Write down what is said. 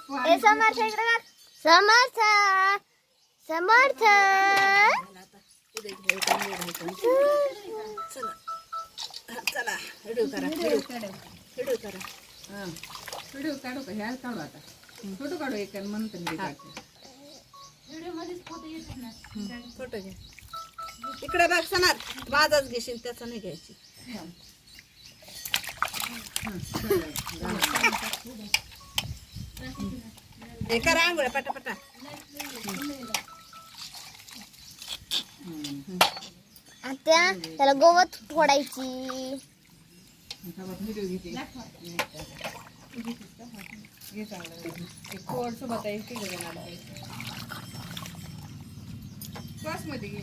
हे समर्थ इकडे बघ. समर्थ समर्थ चला चला व्हिडिओ करा व्हिडिओ करा व्हिडिओ काढू का ह्या काढू आता फोटो काढू एक म्हणतो मी काढते फोटो घे इकडे बघ सणार माझाच घेशील त्याचा नाही घ्यायची हे करा आंघोळ पटापटा आता त्याला गवत फोडायची. व्हिडिओ घेते घे चांगलं कोड सोबत आहे श्वास मध्ये घे